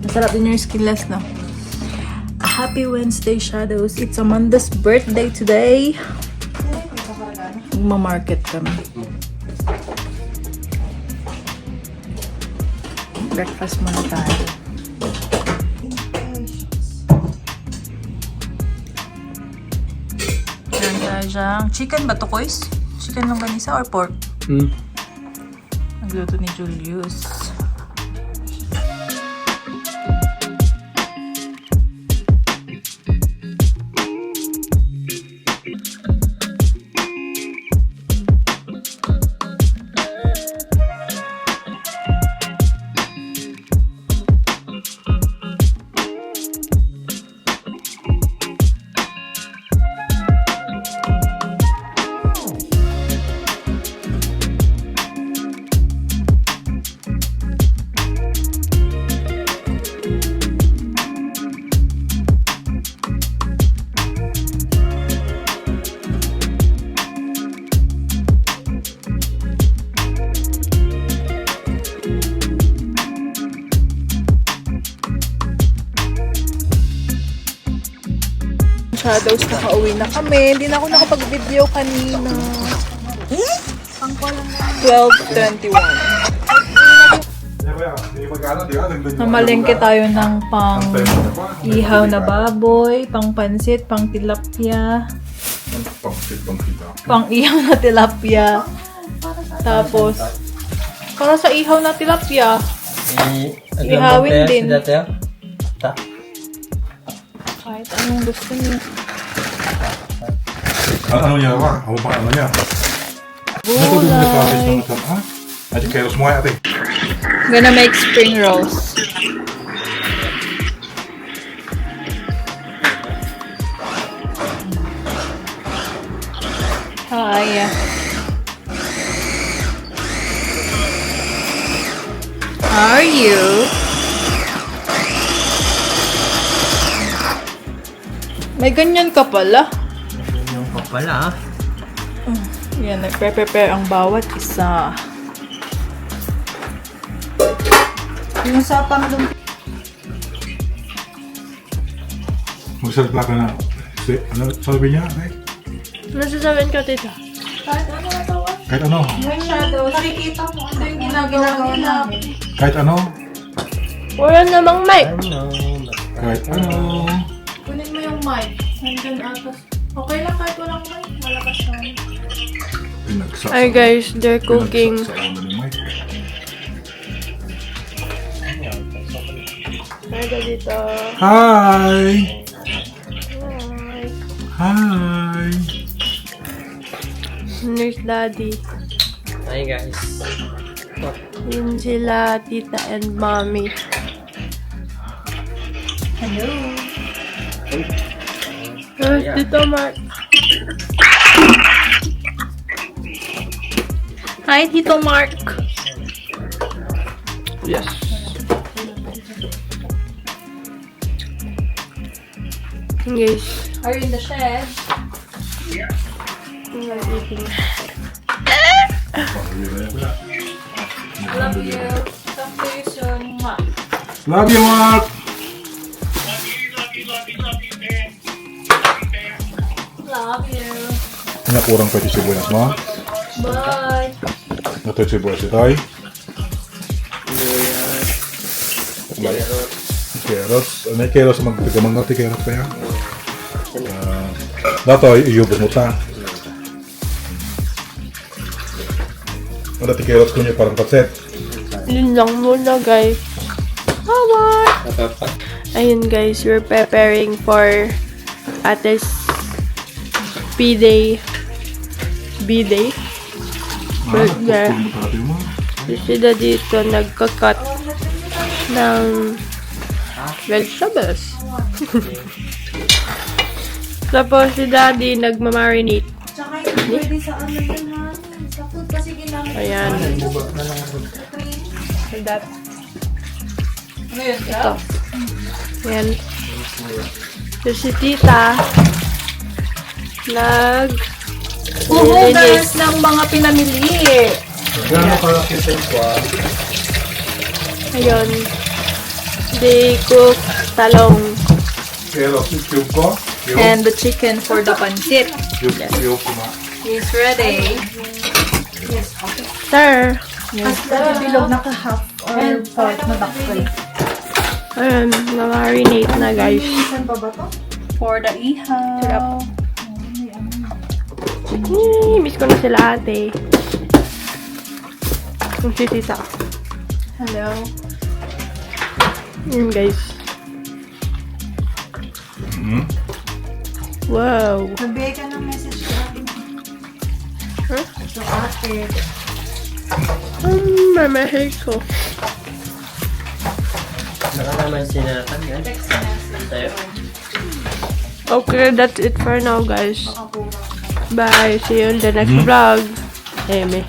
Masarap din yung skinless, no? Happy Wednesday, Shadows. It's Amanda's birthday today. Magmamarket kami. Breakfast muna tayo. Yan tayo dyan. Chicken ba to, Kois? Chicken longganisa or pork? Nagluto ni Julius. Shadows, nakauwi na kami. Hindi na ako nakapag-video kanina. 12:21. Namalengke tayo ng pang ihaw na baboy, pang pansit, pang tilapia. Pang ihaw na tilapia. Tapos, para sa ihaw na tilapia, ihawin din. Kahit anong gusto niyo. Ano niya ba? Ako pa ano niya? Gulay. Aja kayak semua ya, Teh. I'm gonna make spring rolls. Hi. How are you? May ganyan ka pala. Ganyan ka pala, ah. Yan, nagpe-prepare ang bawat isa. Yung sa panglong... Magsalita ka na. Ano sabi niya, Teh? Ano sasabihin ka, tita? Kahit ano natawa? Kahit ano? Yung shadow, nakikita mo. Ito yung ginagawa namin. Kahit ano? Wala namang mic. Ano? Kahit ano? Kunin mo yung mic. Nandun atas. Okay lang kahit walang mic. Malakas naman. Hi guys, they're cooking. Hi dito. Hi! Hi! Here's daddy. Hi guys. Yun sila, tita and mommy. Hello. Tito Mark. Hi, Tito Mark. Yes. Guys. Are you in the shed? Yeah. We're eating. Love you. Talk to you soon. Love you, Mark! Love you. Ini kurang pwede sibuyas mo. Bye. Ito sibuyas ito ay. Carrots. Ano yung carrots? Magtagamang natin carrots pa yan. Dato ay iubos mo ta. Ada ti carrots ko niya parang patset. Yun lang muna, guys. Bye-bye. Ayun, guys. We're preparing for Ate's B-Day. B-Day? Burger. Sila dito nagkakat ng vegetables. Tapos si Daddy nagmamarinate. Tsaka yung pwede sa ano yun, ha? Sa food kasi ginamit. Ayan. So that. Ito. Ayan. So si Tita Huhugas ng mga pinamili. Gano'n kalaki sa ikwa? Ayun. They cook talong. Pero si cube ko. And the chicken for the pancit. Cube ko ma. Is ready. Sir. Yes. Bilog na ka-half or part na bakal. Ayun, na-marinate na guys. Saan pa ba to? For the ihaw. Miss ko na sila ate. Kung si tita. Hello. Yun guys. Hmm? Wow. Nagbigay ka ng message sa atin. Huh? So ate. Mamahig ko. Saka naman sinatan yan. Text message. Sa'yo. Okay, that's it for now guys. Bye. See you in the next vlog. Eme.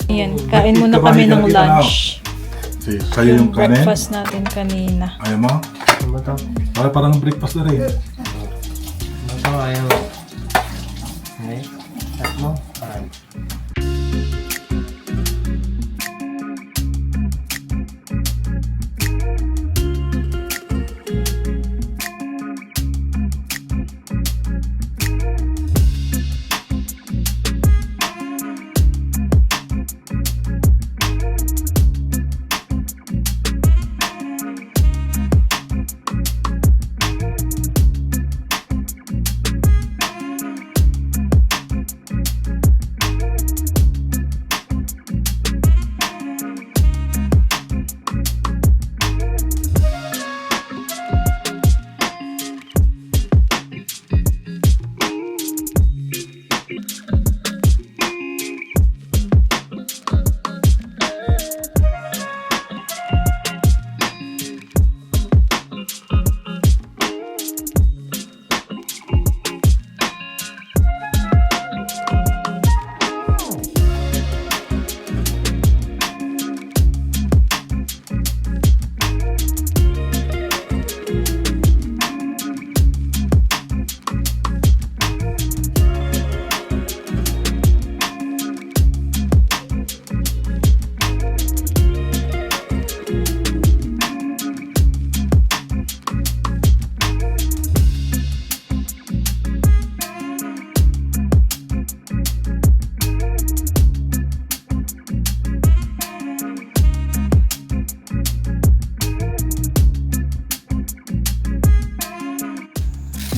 Ayan, kain muna kami ng lunch. Sa'yo yung kanin. Breakfast natin kanina. Ayaw mo? Ano ba to? Parang breakfast na rin. Ano to? Ayaw. Okay. Start mo. Parang.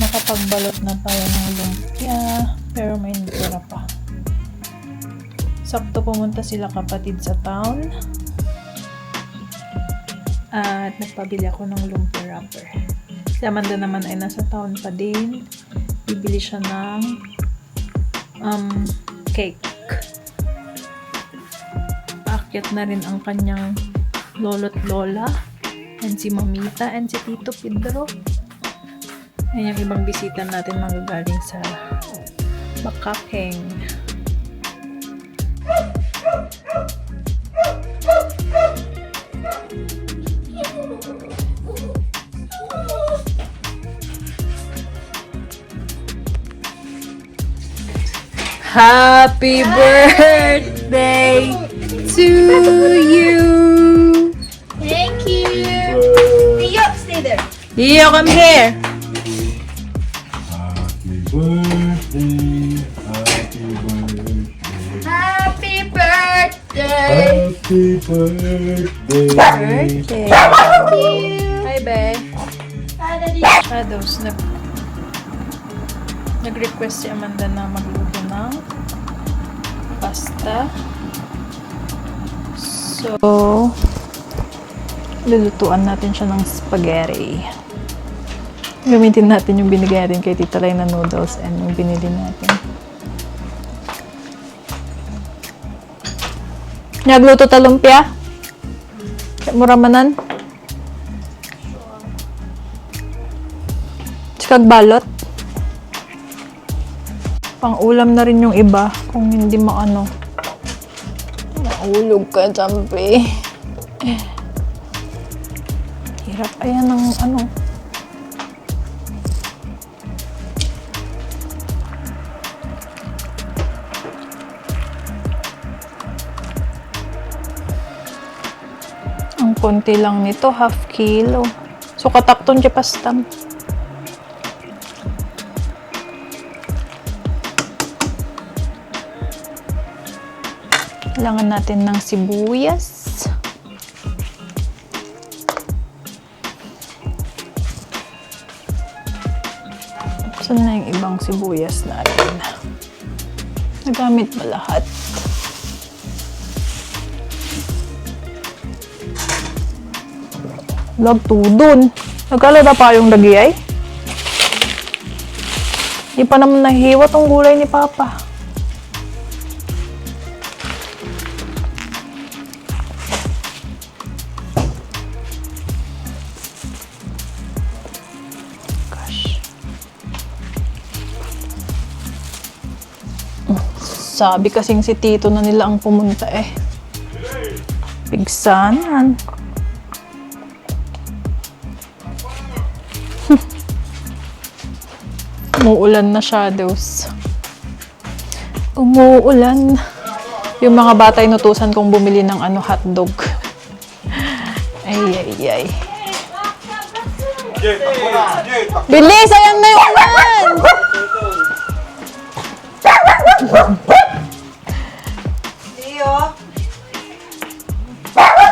Nakapagbalot na tayo ng lumpia, pero may natira pa. Sakto pumunta sila kapatid sa town. At nagpabili ako ng lumpia wrapper. Si Amanda naman ay nasa town pa din. Bibili siya ng cake. Paakyat na rin ang kanyang lolo't lola. And si Mamita and si Tito Pedro. Ayan yung ibang bisita natin magagaling sa Makakeng. Happy birthday to you! Thank you. Yo, stay there. Yo, come here. Happy birthday. Happy birthday. Happy birthday. Hi, Be. Shadows. Nag-request si Amanda na magluto ng pasta. So, lulutuan natin siya ng spaghetti. Gamitin natin yung binigay natin kay Tita Lai na noodles and yung binili natin. Nagluto ta lumpia? Muramanan? Tsikag balot? Pang-ulam na rin yung iba kung hindi maano. Naulog ka, Jampi. Hirap ayan ng ano. Ang Konti lang nito, half kilo. So, katakton dyan pastam. Kailangan natin ng sibuyas. Saan na yung ibang sibuyas natin? Nagamit ba lahat? Lagtudon. Nagkalada pa yung lagi ay? Di pa naman nahihiwa tong gulay ni Papa. Gosh. Sabi kasing si Tito na nila ang pumunta eh. Pigsanan. Umuulan na, shadows. Umuulan. Yung mga bata inutusan kong bumili ng hotdog. Ay, ay, ay. Bilis! Ayan na yung ulan! Leo,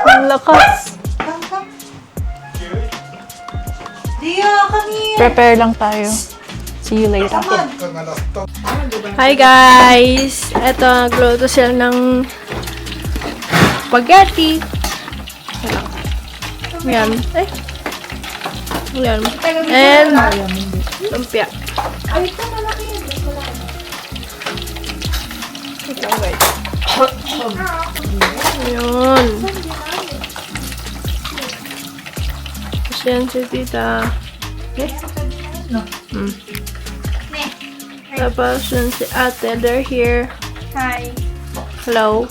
Ang lakas. Leo, come here. Prepare lang tayo. See you later. Hi guys! Eto, nagluto sila ng spaghetti. Ayan. Ay. Ayan. And lumpia. Ito guys. Ayan. Tapos yan si tita. Okay? Tapos yun si ate, they're here. Hi. Hello.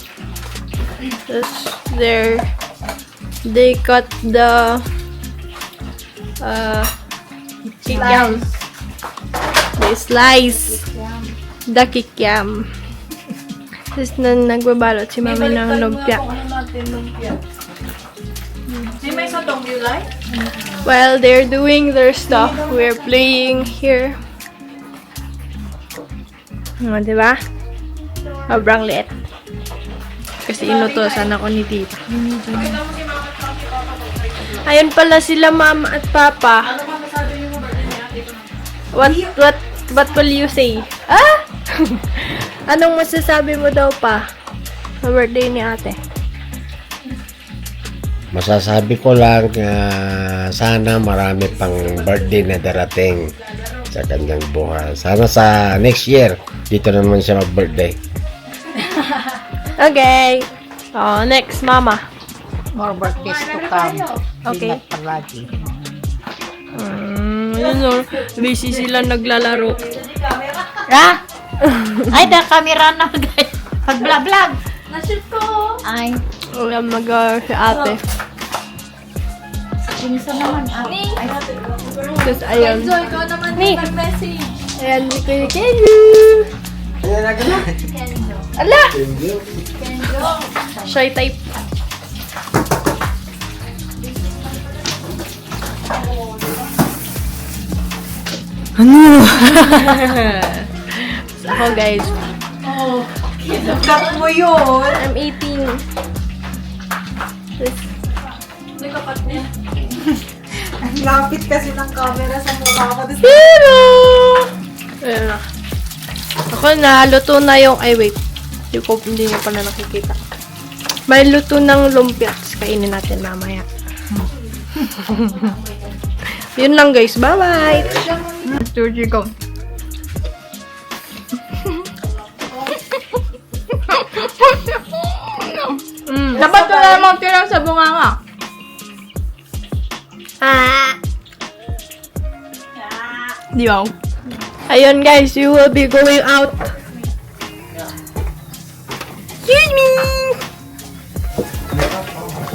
They cut the kikiam. They slice the kikiam. Tapos nagbabalot si mami ng lumpia. While they're doing their stuff, we're playing here. Diba? Sobrang liit. Kasi inutosan ako ni tita. Ayun pala sila mama at papa. What will you say? Ah? Anong masasabi mo daw pa? Sa birthday ni ate. Masasabi ko lang sana marami pang birthday na darating sa kanyang buhay. Sana sa next year, dito naman siya mag-birthday. Okay. Oh, next, mama. More birthdays to come. Okay. Ingat palagi. Yun o. Busy sila naglalaro. Ah! Ay, the camera na guys. Pag-vlog. Nashoot ko. Ay, Ulam si ate. pinsa naman. Ay, Tapos ayun. ikaw naman mag-message. Ayan, si Kuya Kenju. Ala! Shy type. Ano? Ako guys. Cut mo yun. I'm eating. Ang lapit kasi ng camera sa mukha ko. Pero! Ayan na. Ako na, luto na yung, ay wait. Hindi nyo pala nakikita. May luto ng lumpia. Tapos kainin natin mamaya. Yun lang guys. Bye-bye! Georgie, go. Dapat ko na naman tira sa bunganga. Di ba? Ayun guys, you will be going out. Excuse me!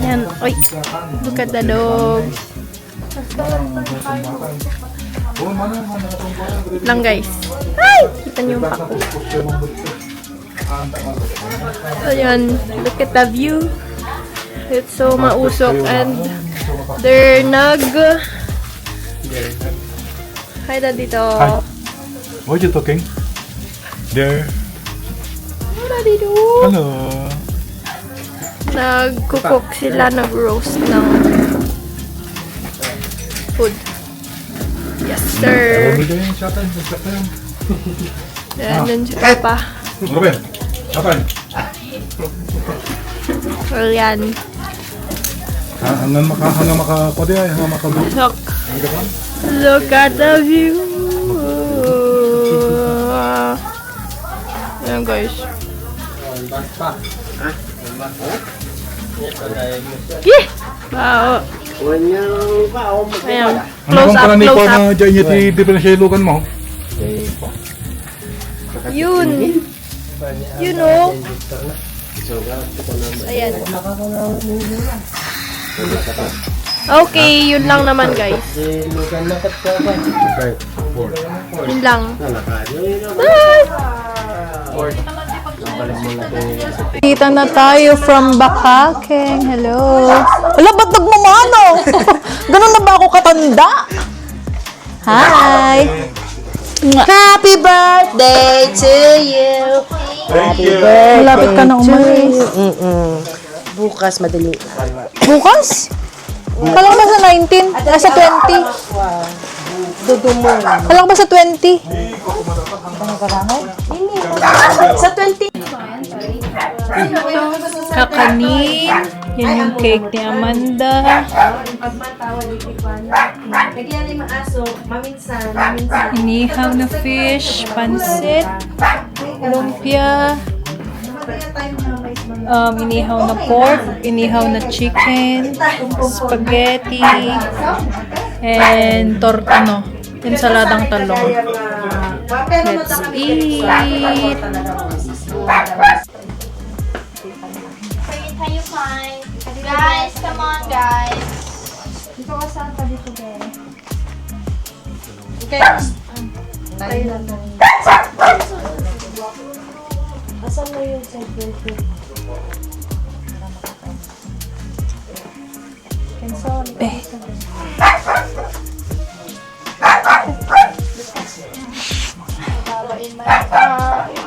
Yan. Oy. Look at the dog. Lang guys. Ay! Kita niyo yung pako. Ayan. Look at the view. It's so mausok and they're Hi, Dadito. Hi. What you talking? There. Dadito. Hello. Nagkukok sila, nag-roast ng food. Yes, sir. Bumili yung chatan. Chatan. Ayan, dun si Papa. Ano ba? Chatan. Well, yan. Hanggang makapode ay. Hanggang makabuli. Look at the view. Ayan, guys. Yeah! Wow. Ayan. Ano Close bang up, pala ni close Paul up. na dyan yung diferensyalugan mo? Yun. You know. Ayan. Okay, yun lang naman, guys. Yun lang. Kita na tayo from Bakaking. Hello. Wala, ba't nagmamano? Ganun na ba ako katanda? Hi. Happy birthday to you. Thank you. Malapit ka na umalis. Bukas, madali. Bukas? Kala ko ba sa 19? Sa 20? Dudumol. Kala ko ba sa 20? Sa 20. Kakanin. Yan yung cake ni Amanda. Inihaw na fish, pansit, lumpia, inihaw na pork, inihaw na chicken, spaghetti, and ensaladang talong. Let's eat! Can you find? Guys, come on, guys. Dito ka saan pa dito, Ben? Tayo na to. Asan mo yung celebrate?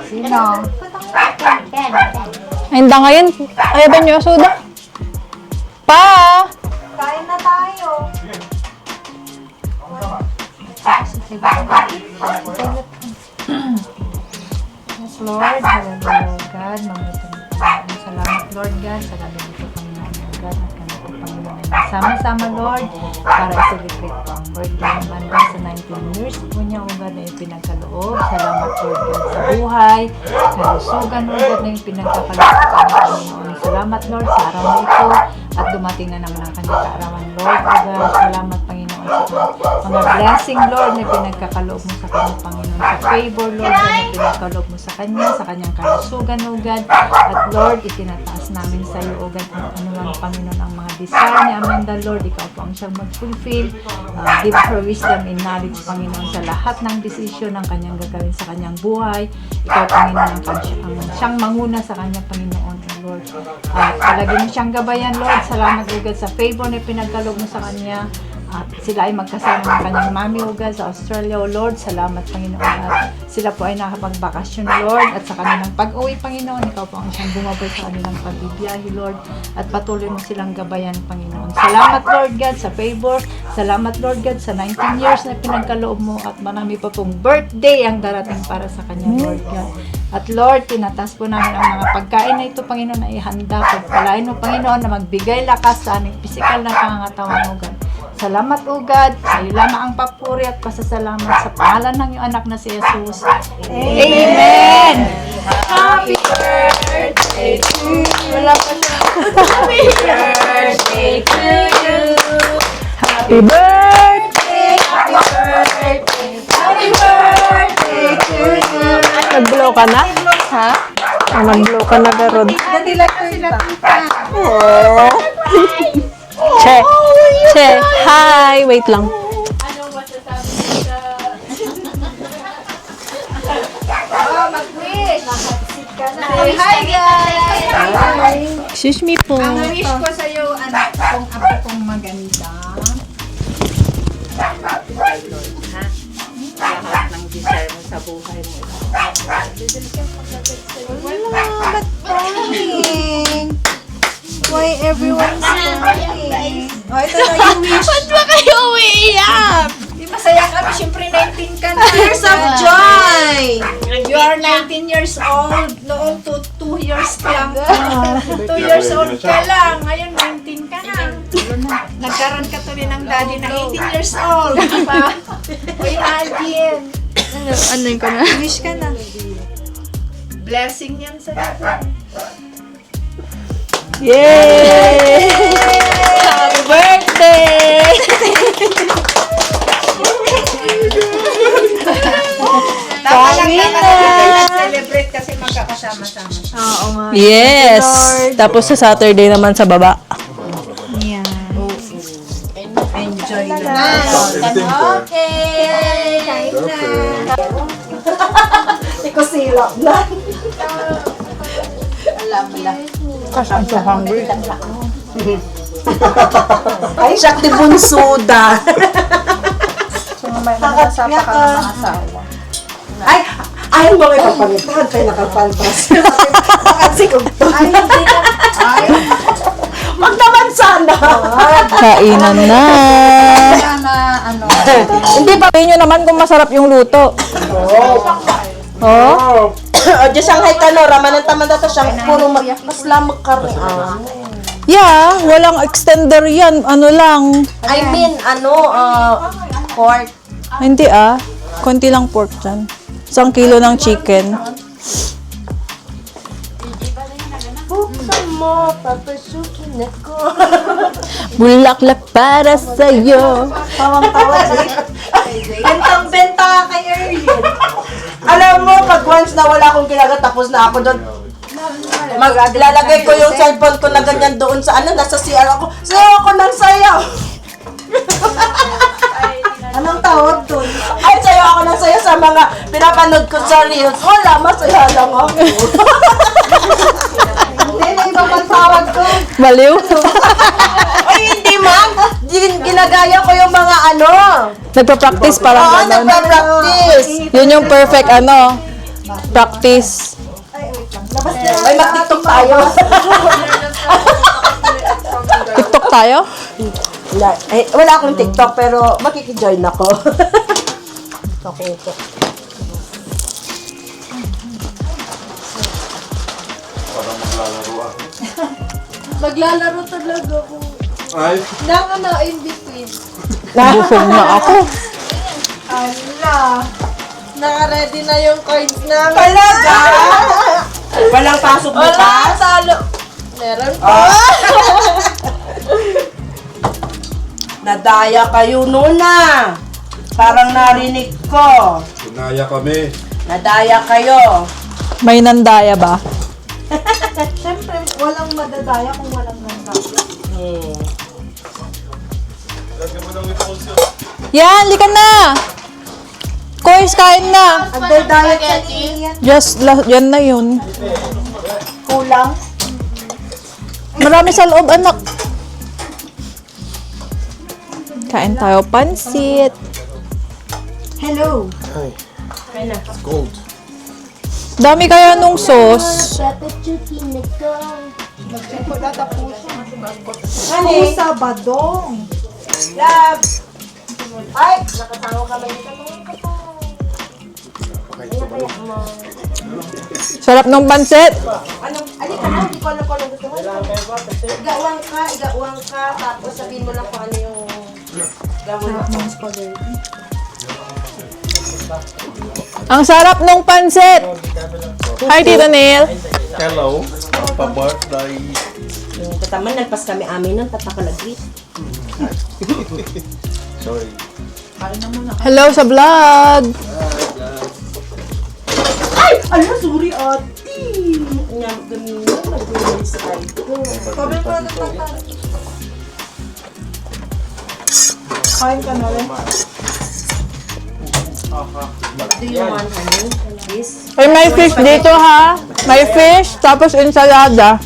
Sino? Ken. Ainda ngayon, ayaw ba niyo soda? Pa! Kain na tayo. Yes, Lord. Hallelujah, God. Salamat, Lord God. Sa galing ito, Panginoon, God. At kami po, Panginoon. Sama-sama, Lord, para i-celebrate po ang birthday ng banda sa 19 years po niya, O God, na ipinagkaloob. Salamat, Lord God, sa buhay, kalusugan, Lord God, na ipinagkakaloob sa Panginoon. Salamat, Lord, sa araw na ito at dumating na naman ang kanyang kaarawan, Lord. O God, salamat, Panginoon, sa mga blessing, Lord, na pinagkakaloob mo sa kanyang Panginoon. Sa favor, Lord, na pinagkaloob mo sa kanya, sa kanyang kalusugan, O God. At Lord, itinataas namin sa iyo, O God, kung ano lang, Panginoon, ang mga desire ni Amanda, Lord. Ikaw po ang siyang mag-fulfill. Give her wisdom and knowledge, Panginoon, sa lahat ng desisyon ng kanyang gagawin sa kanyang buhay. Ikaw, Panginoon, ang siyang manguna sa kanyang Panginoon, O Lord. At palagi mo siyang gabayan, Lord. Salamat, O God, sa favor na pinagkaloob mo sa kanya. At sila ay magkasama ng kanyang mami, O God, sa Australia, O Lord. Salamat, Panginoon. At sila po ay nakapagbakasyon, Lord. At sa kanilang pag-uwi, Panginoon, ikaw po ang siyang bumabay sa kanilang pagbibiyahe, Lord. At patuloy mo silang gabayan, Panginoon. Salamat, Lord God, sa favor. Salamat, Lord God, sa 19 years na pinagkaloob mo. At marami pa pong birthday ang darating para sa kanya, Lord God. At Lord, tinatas po namin ang mga pagkain na ito, Panginoon, na ihanda. Pagpalain mo, Panginoon, na magbigay lakas sa aming pisikal na pangangatawan, O God. Salamat, O God. Sa iyo lamang ang papuri at pasasalamat sa pangalan ng iyong anak na si Jesus. Amen! Happy birthday to you. Wala pa siya. Happy birthday to you. Happy birthday! Happy birthday. Happy birthday to you. Nag-blow ka na? Ha? Nag-blow ka na, Garod. Dati lang sila tita. Che! Che! Hi! Wait lang. Mag-wish. Say hi, guys. Excuse me po. Ang wish ko sa'yo, anak kong apo kong maganda. Kay Lord, ha? Lahat ng desire mo sa buhay mo. Wala, ba't crying? Why everyone's crying? Oh, ito na yung wish. Ba't ba kayo umiiyak? Di masaya kami, syempre 19 ka na. Tears of joy! You are 19 years old. Noong 2 years ka lang. 2 years old ka lang. Ngayon 19 ka na. Nagkaroon ka tuloy ng daddy na 18 years old. O imagine. Ano yun ko na? Wish ka na. Blessing yan sa lahat. Yay! Happy birthday! Tama lang naman celebrate kasi magkakasama-sama. Oo nga. Yes! Tapos sa Saturday naman sa baba. Yeah. Enjoy na. Okay. Kain na. Ikaw silap na. Ay, siya di bunsuda. Nakasapa ka ng mga asawa. Ay, ayaw mo kayo papangitan. Tayo nakapalpas. Nakasikog to. Ay, hindi ka. Ay. Wag naman sana. Kainan na. Sana, ano. Hindi pa nyo naman kung masarap yung luto. Oh? O, di Shanghai ka no. Raman ng tamanda to siyang puro mas lamang karian. Yeah, walang extender yan. Ano lang. I mean, pork. Hindi konti lang pork dyan. 1 kilo ng chicken. Buksan mo, papasukin ako. Bulaklak para sa'yo. Tawang-tawa Bentang-benta kay Erlin. Alam mo, pag once na wala akong ginagawa, tapos na ako doon. Maglalagay ko yung cellphone ko na ganyan doon sa nasa CR ako. Sayaw ako ng sayaw. Anong tawag doon? Ay, sayaw ako ng sayaw sa mga pinapanood ko sa Reels. Wala, masaya lang ako. Hindi na iba pang tawag doon. Baliw. Ay, hindi ma'am. Ginagaya ko yung mga Nagpa-practice Oo, parang ganun. nagpa-practice. Yun yung perfect practice. Ay, mag-tiktok tayo. TikTok tayo? Wala akong TikTok, pero makikijoin ako. Maglalaro talaga ako. Ay, In between. Busog na ako. Ala, naka-ready na yung coins namin. Talaga? Walang pasok bukas? Wala, talo. Meron pa. Nadaya kayo nuna. Parang narinig ko. sinaya kami. Nadaya kayo. May nandaya ba? Siyempre, walang madadaya kung walang ganda. Yan, lika na! Coins, kain na! Ang dadaya ka niyan. Just, yan na yun. Kulang. Marami sa loob, anak. Kain tayo pansit. Hello. Dami kaya nung sauce. Honey, Sabadong. love. Ay, nakasama kami dito. Sarap ng pansit. Alika na, hindi ko alam kung ano gusto mo. Igawang ka, tapos sabihin mo lang kung ano yung gawin mo. Ang sarap ng pansit. Hi, Tito Neil. Hello. Pa-birthday. Tataman, nagpas kami amin nun, tapakalagrit. Sorry. Hello sa vlog. Ay! Ala, sorry, ate! Nyam, ganun na, nag-uwi sa ko. Sabi mo na tatay. Kain ka na rin. Do you want, honey? This? Ay, may fish dito ha. May fish, tapos ensalada.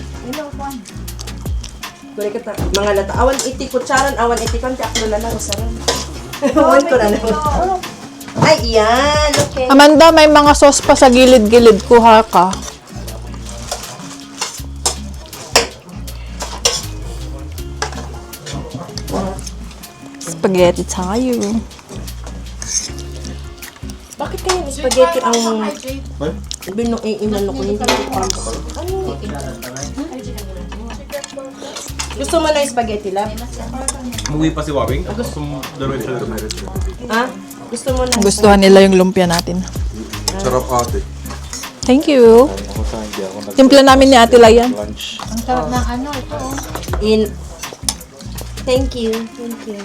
Balik kita, mga lata. Awan iti kutsaran, awan iti kan, aklo na lang, usaran. Awan ko na lang. Ay, yan. Okay. Amanda, may mga sauce pa sa gilid-gilid. Kuha ka. Spaghetti tayo. Bakit kaya yung spaghetti ang inano ko nito? Gusto mo na yung spaghetti, love? Umuwi pa si Wawing. Gusto mo dalawin siya. Ha? Gusto mo na? Gustuhan nila yung lumpia natin. Sarap ate. Thank you. Timpla namin ni Ate Layan. Ang sarap ng ano, ito. Thank you. Thank you.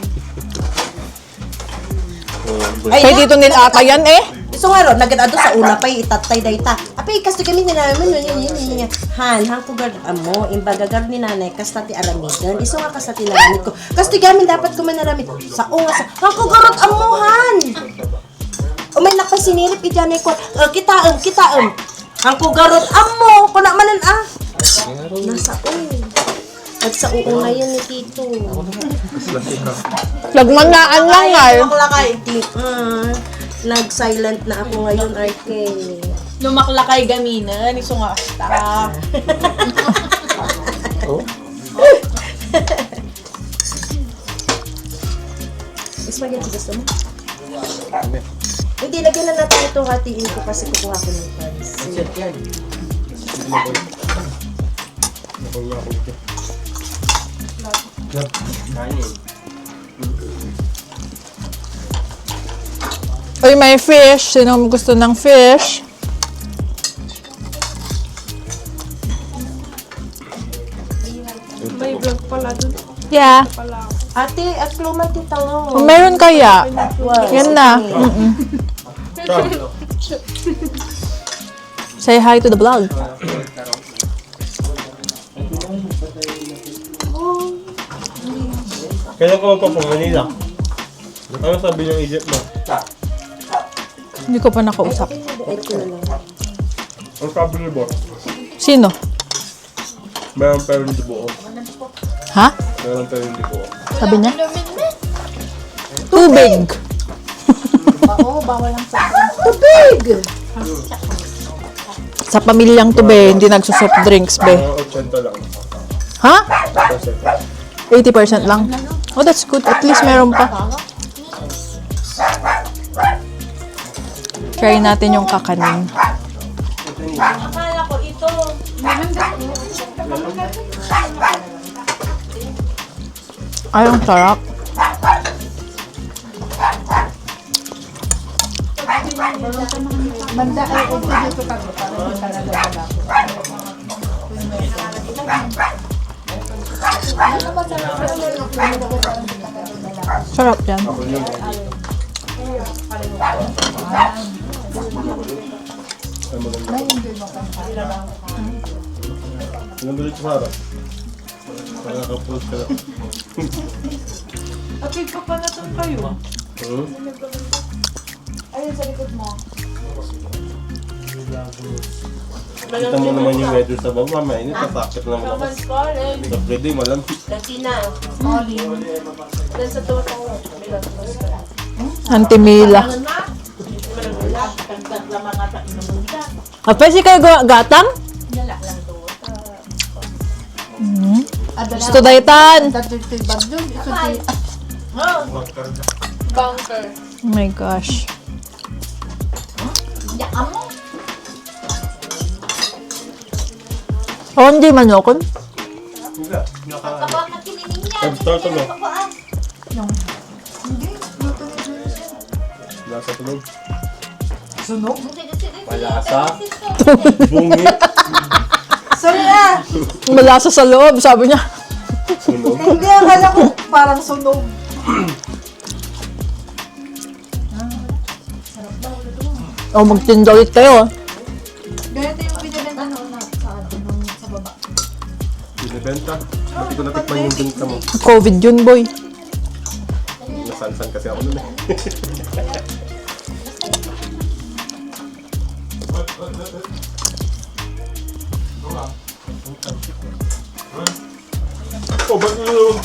Kay dito nila ata yan eh. So nga ron, nagad sa una pa itatay dayta. Apay kasi kami ni namin yun. Han ko gard amo imbagagar ni nanay kasta ti aramidan. Iso nga kasta ti namin ko. Kasti gamin dapat ko manaramid. Sa unga sa han ko garot amo han. Umay nakasinilip ijanay ko. Kitaem. Han ko garot amo kuna manan ah. Nasa at sa uong ngayon ni Tito. Nagmanaan lang ay. Lakay. Nag-silent na ako ngayon, Arte. Lumaklakay gaminan, iso nga asta. Spaghetti gusto mo? Hindi, lagyan na natin ito. Hatiin ko kasi kukuha ko ng pansit. Uy, may fish. Sino gusto ng fish? May vlog pala dun. Yeah. Ate, at luman titalo. Kung meron kaya, yan na. Say hi to the vlog. Kailan ka magpa Manila? Ano sabi ng agent mo? Hindi ko pa nakausap. Ang sabi ni boss? Sino? Meron pero hindi buo. Ha? Meron pero hindi buo. Sabi niya? Tubig. Oo, bawal lang sa Tubig! Sa pamilyang to be, hindi nagsusoft drinks be. Mga 80 lang. Ha? Kasi 80% lang. Oh, that's good. At least meron pa. Try natin yung kakanin. Akala ko ito. Ay, ang sarap. banda ay ito dito ka para hindi talaga wala. Sarap yan. nandun ito sa harap. Nakaka-post ka lang. Apig pa pala ito kayo. Ayun sa likod mo. Kita mo naman yung weather sa baba, mainit, nasakit naman ako. Sa pwede, malamig. Latina. Dan sa tuwa ko. Antimila. Apa sih kayak gatang? Gusto daytan. Bunker. Oh my gosh. Oh, hindi manokon? Nag-start ano? Lasa tulog. Sunog? Malasa. Bungi. Sorry ah! Malasa sa loob, sabi niya. Sunog. Hindi, akala ko parang sunog. Oh, magtinda ulit kayo. Ganito yung binibenta noon sa baba. Binibenta. Hindi ko natikman yung benta mo. COVID yun, boy. Nasansan kasi ako nun eh. Oh, ba't yun?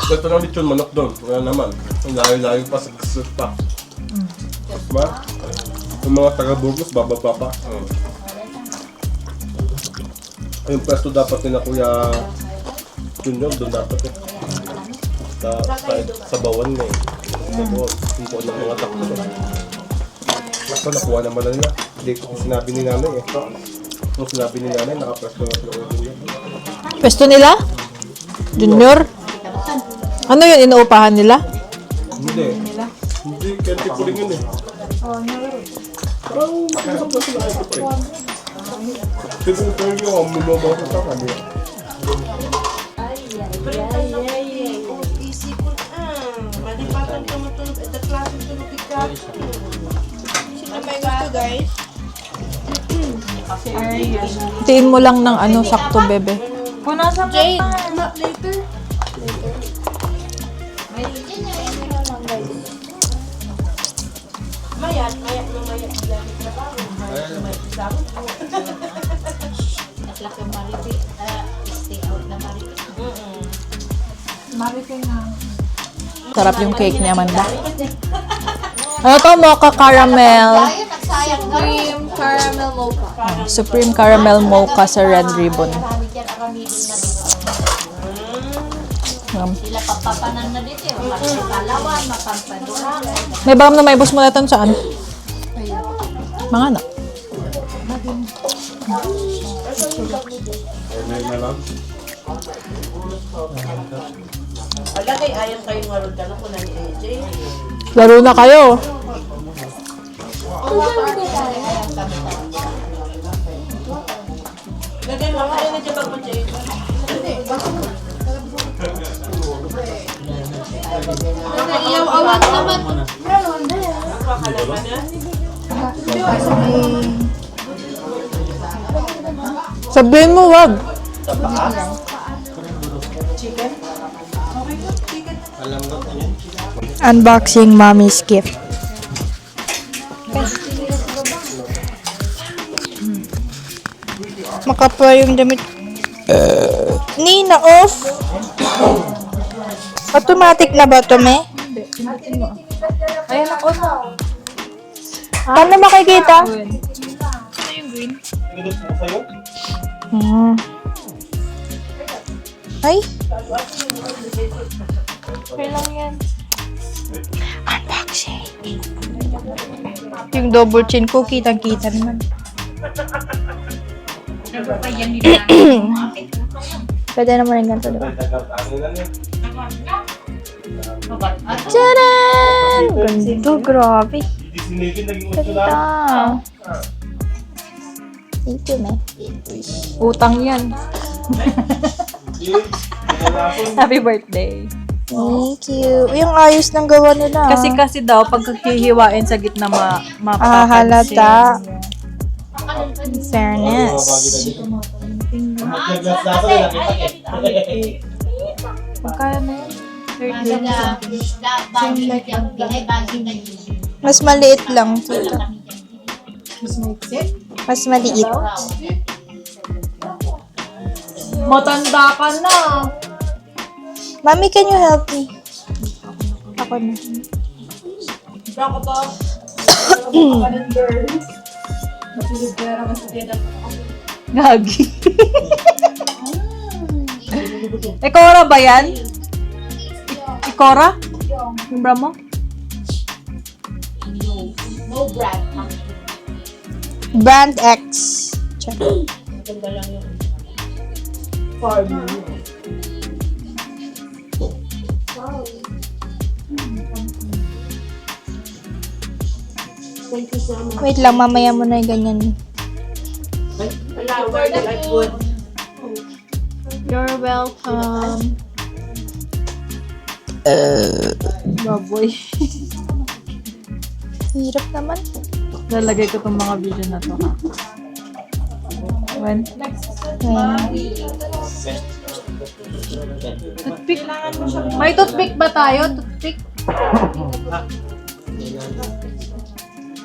Ganito lang lechon manok doon. Wala naman. Ang layo-layo pa sa dessert pa. Diba? Yung mga taga-Burgos, bababa pa. Yung pwesto dapat nila Kuya Junior, doon dapat eh. Sa bawan na eh. Sa bawan. Yung po ng mga takto. Basta nakuha naman na nila. Hindi ko sinabi ni nanay eh. Nung sinabi ni nanay, nakapwesto na sila Kuya Junior. Pwesto nila? Junior? Ano yun, inuupahan nila? Hindi. Hindi, kenti po rin yun eh. Parang makasap na sila ito pa eh. Pero yung ang mumabaw sa kanya. Isipon malipatan tumutulog at klaseng tulog ikaw. Tiin mo lang ng ano, sakto, bebe. Jade! Sarap yung cake ni Amanda. Ano to? Mocha caramel. Cream caramel mocha. Supreme caramel mocha sa Red Ribbon. Sila papapanan na dito. Mapapalawan, mapampadura. May bakam na may bus mo na ito saan? Mga anak. Wala kay ayaw kayong marunod ka na kung na ni AJ. Laro na kayo. Lagay mo kayo na dyan bag mo, Jay. Iyaw-awan naman. Sabihin mo, wag. Unboxing mommy's gift. Makapal yung damit. Nina, off! Automatic na ba ito, me? Ayan ako na. Paano makikita? Ay? Okay lang yan. Unboxing. Yung double chin ko, kitang-kita naman. Pwede naman yung ganito, diba? Tcharan! Ganda, grabe. Ganda. Thank you, me. Utang yan. Happy birthday. Thank you. Uy, ang ayos ng gawa nila. Kasi daw, pagkakihiwain sa gitna mapapansin. halata. Fairness. Magkano na yun? Mas maliit lang. Mas maliit. Matanda ka na. Mami, can you help me? Ako na. Gagi. Ikora ba yan? Ikora? Yung bra mo? No brand. Brand X. Check. Wait lang, mamaya mo na yung ganyan. You're welcome. Baboy. Hirap naman. Lalagay ko tong mga video na to, ha? When? Toothpick. May toothpick ba tayo? Toothpick?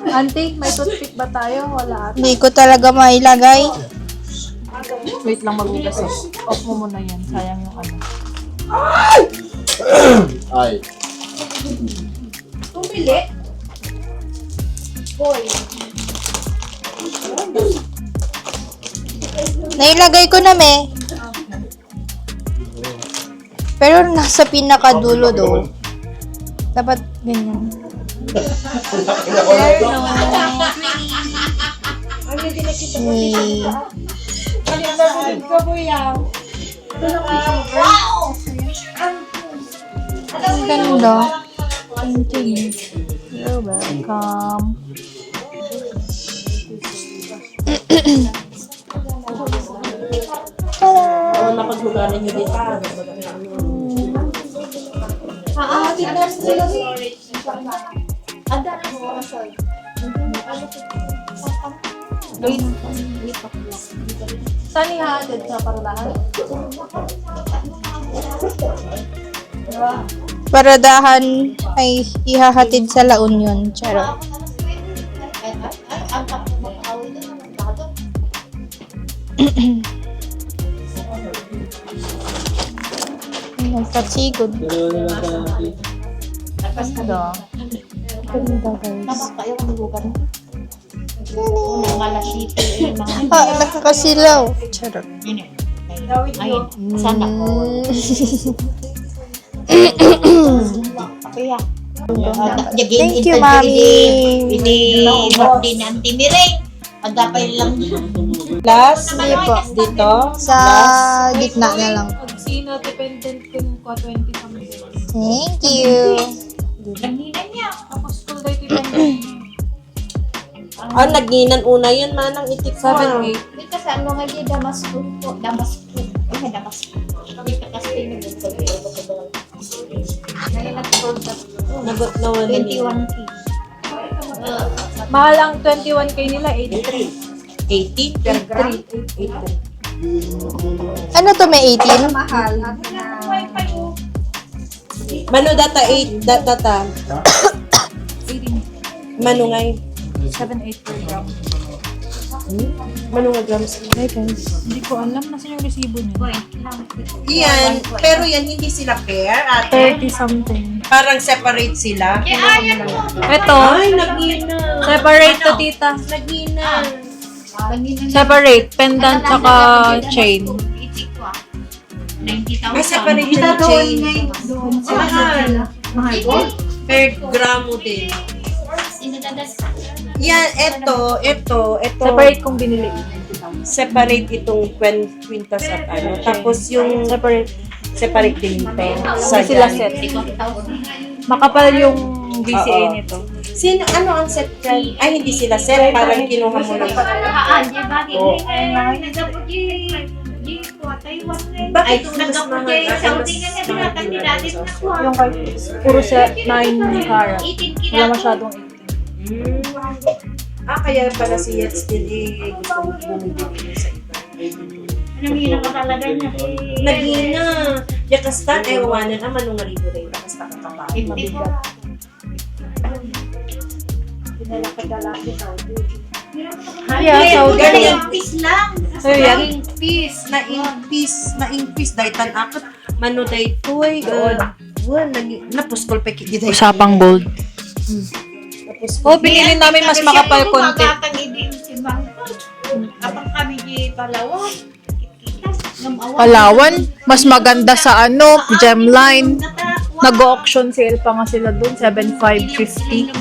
Auntie, may toothpick ba tayo? Wala ata. Hindi ko talaga mailagay. Wait lang, magugas ako. Off mo muna yan. Sayang yung ano. Ay. Nailagay ko na, me. Pero nasa pinakadulo, do. Dapat ganyan. Ang ganda. Thank you. You're welcome. Napaglugaran nyo dito. Saan ihahatid sa paradahan? Paradahan ay ihahatid sa La Union. Charot. Nagkatsigod. Ganda. Ganda, guys. Ah, nakakasilaw. Charot. Sana. Thank you, Mami. Hindi birthday ni Auntie Miring. Agapay lang. Last, Hindi po. dito. Sa gitna na lang. Pag sino, dependent ko ko 20 something. Thank you. Langinan niya. Tapos school day dependent. Ah, naginan una yun, manang itik ko. 7-8. Hindi kasi ano nga di Damasco po. Damasco. Ay, Damasco. Kami kakastay na dito. Ngayon nag-sold na Nagot na wala niya. 21K. Mahal ang 21K nila, 83. 80 per gram. 80. Ano to, may 18? Mano data 8, data. Mano ngay. 7-8 per gram. Mano nga grams. Hindi ko alam. Nasaan yung resibo niya? Yan, pero yan hindi sila pair at 30 something. parang separate sila. Ito, Ay, nagina. separate to, tita. Nagina. Separate. Pendant tsaka chain. May separate yung chain. Mahal. Per gramo din. Yan, ito. Separate kung binili. Separate itong quintas at ano. Tapos yung separate din ito. Sa Hindi sila dyan. set. Makapal yung VCA Oo. nito. Sino, ano ang set dyan? Ay, hindi sila set. Parang kinuha mo lang. Bakit mas mahal? Yung kay puro set 9 karat. Wala masyadong 8. Kaya pala si Yets din gusto ko bumibili sa iba. Nanghina ka talaga niya. Nagina. Yakastan, ay uwanan naman nung nalibo rin. Yakastan ka pa. Hindi ko. Yeah, so Galing. Peace lang. So yan. Na-increase. Dahil tan-akot. Mano dahi toy. Napuskol pa kikita. Usapang gold. Oh, binili namin mas makapal konti. Kapag kami di Palawan, Palawan, mas maganda sa ano, Gemline. Nag-auction sale pa nga sila dun, 7,550.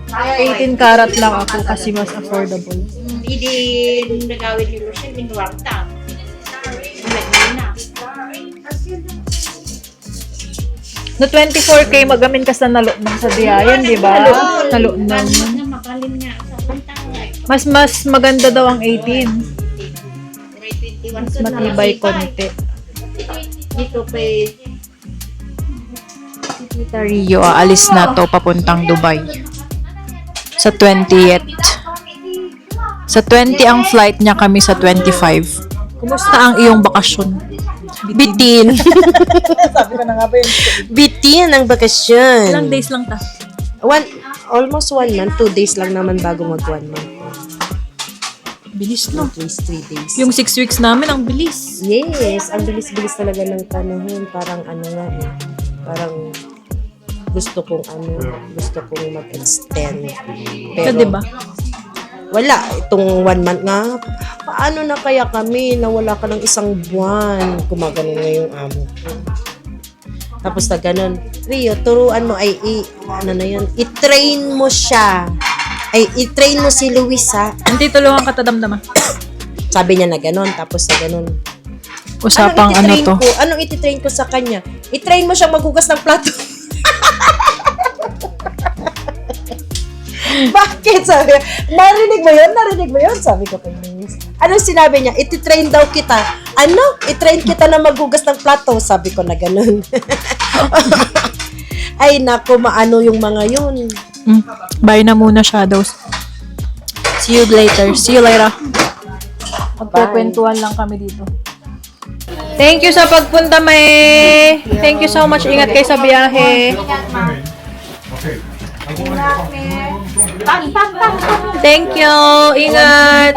Kaya 18 karat lang ako kasi mas affordable. Hindi nagawin ni Lucian, minuwarta. No 24K magamin ka sa nalunong sa Diayan, di ba? Nalunong. Makalin nga sa pantangay. Mas maganda daw ang 18. Mas matibay konti. Dito pa Tita Rio, aalis na to papuntang Dubai. Sa 20th. Sa 20 ang flight niya, kami sa 25. Kumusta ang iyong bakasyon? Bitin. Sabi ko na nga ba yun? Bitin ang bakasyon. Ilang days lang ta? almost 1 month. 2 days lang naman bago mag 1 month. Bilis, no? At least 3 days. Yung 6 weeks namin, ang bilis. Yes, ang bilis-bilis talaga ng panahon. Parang ano nga eh. Parang gusto kong mag-extend. Pero, diba? Wala. Itong 1 month nga, paano na kaya kami na wala ka ng 1 buwan? Gumagano nga yung amo ko. Tapos na ganun, Rio, turuan mo ay i-train mo siya. Ay, i-train mo si Luis, ha? Hindi tulungan ka tadamdama. Sabi niya na ganun, tapos na ganun. Usapang ano to? Anong ititrain ko sa kanya? I-train mo siyang maghugas ng plato. Bakit? Sabi niya, narinig mo yun? Sabi ko kay Luis. Anong sinabi niya? Iti-train daw kita. Ano? I-train kita na maghugas ng plato. Sabi ko na ganun. Ay, naku, maano yung mga yun. Bye na muna, Shadows. See you later. See you later. Magkukwentuhan lang kami dito. Thank you sa pagpunta, May. Thank you so much. Ingat kayo sa biyahe. Okay. Thank you. Ingat.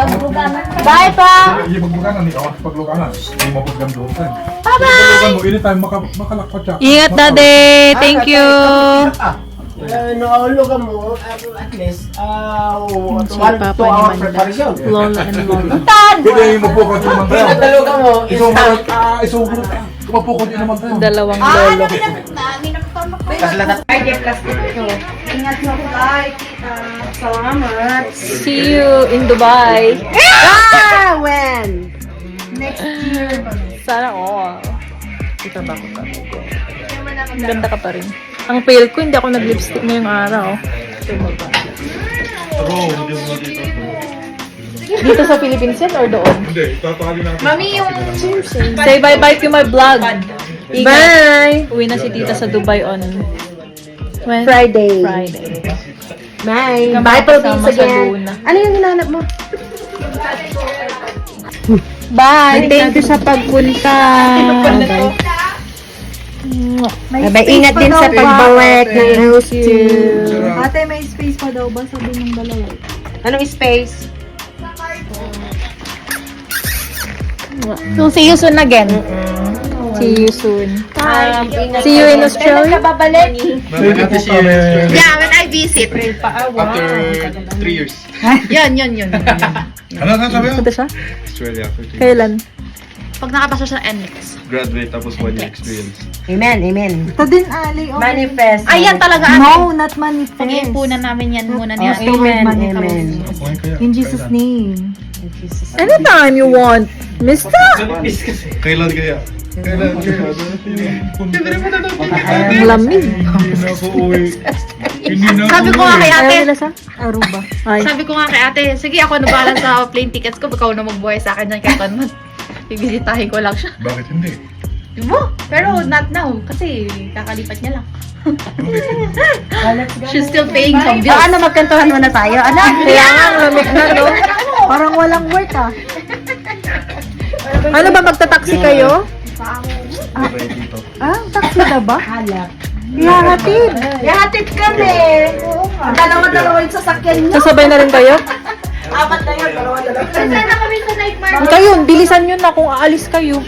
Bye pa! Hindi magbukanan, hindi ako paglukanan. Hindi mapagam doon. Bye-bye! Mo, anytime makalakot siya. Ingat, Daddy. Thank you. Naulugan mo, at least, Si Papa ni Manda. Lola and Lola. Pwede yung mapukot yung naman tayo. Naulugan mo, Isang mapukot yung naman tayo. Dalawang lolo. Ingat mo bye, kita. Salamat. See you in Dubai. When? Next year. Sana all. Kita ba ako? Ganda ka pa rin. Ang pale ko, hindi ako nag-lipstick ngayong araw. Dito sa Philippines yan or doon? Hindi, itatali natin. Mami, yung Say bye-bye to my vlog. Bye! Uwi na si tita sa Dubai on when? Friday. Bye. Bye, Kasama Province sa again. Luna. Ano yung hinahanap mo? Bye! Thank you sa pagpunta. Bye. Ingat din sa pagbawek ng house too. Ate, may space pa daw ba? Sabi ng dalawa. Anong space? So, see you soon again. See you soon. See you in Australia. babalik. Yeah, when I visit. After 3 years. Yun. ano sabi mo? Punta siya? Australia after 3 years. Kailan? Pag nakapasa sa NX. Graduate tapos 1 year experience. Amen. Ito din, Ali. Okay. Manifest. Ayan talaga. No, not manifest. Pag-iipunan namin yan muna niya. Amen. Amen. In Jesus' name. Anytime you want. Mister? Kailan kaya? Ang lamig. Hindi na ako uwi. Hindi na Sabi ko nga kay ate. Aruba. Ay. Sabi ko nga kay ate, sige ako na bahala sa plane tickets ko. Ikaw na magbuhay sa akin dyan kahit ano. Bibisitahin ko lang siya. Bakit hindi? Diba? Pero not now. Kasi kakalipat niya lang. She's still paying some bills. Ano, magkantuhan muna tayo? Ano? Kaya nga, ang lamig na, no? Parang walang work ah. Ano ba, magta-taxi kayo? Taxi na ba? Ihahatid. Ihatid kami. Dalawa-dalawa yung sasakyan niyo. Sasabay na rin kayo? Apat na yun. Dalawa-dalawa. Saan na kami sa nightmare? Kayo, bilisan nyo na kung aalis kayo.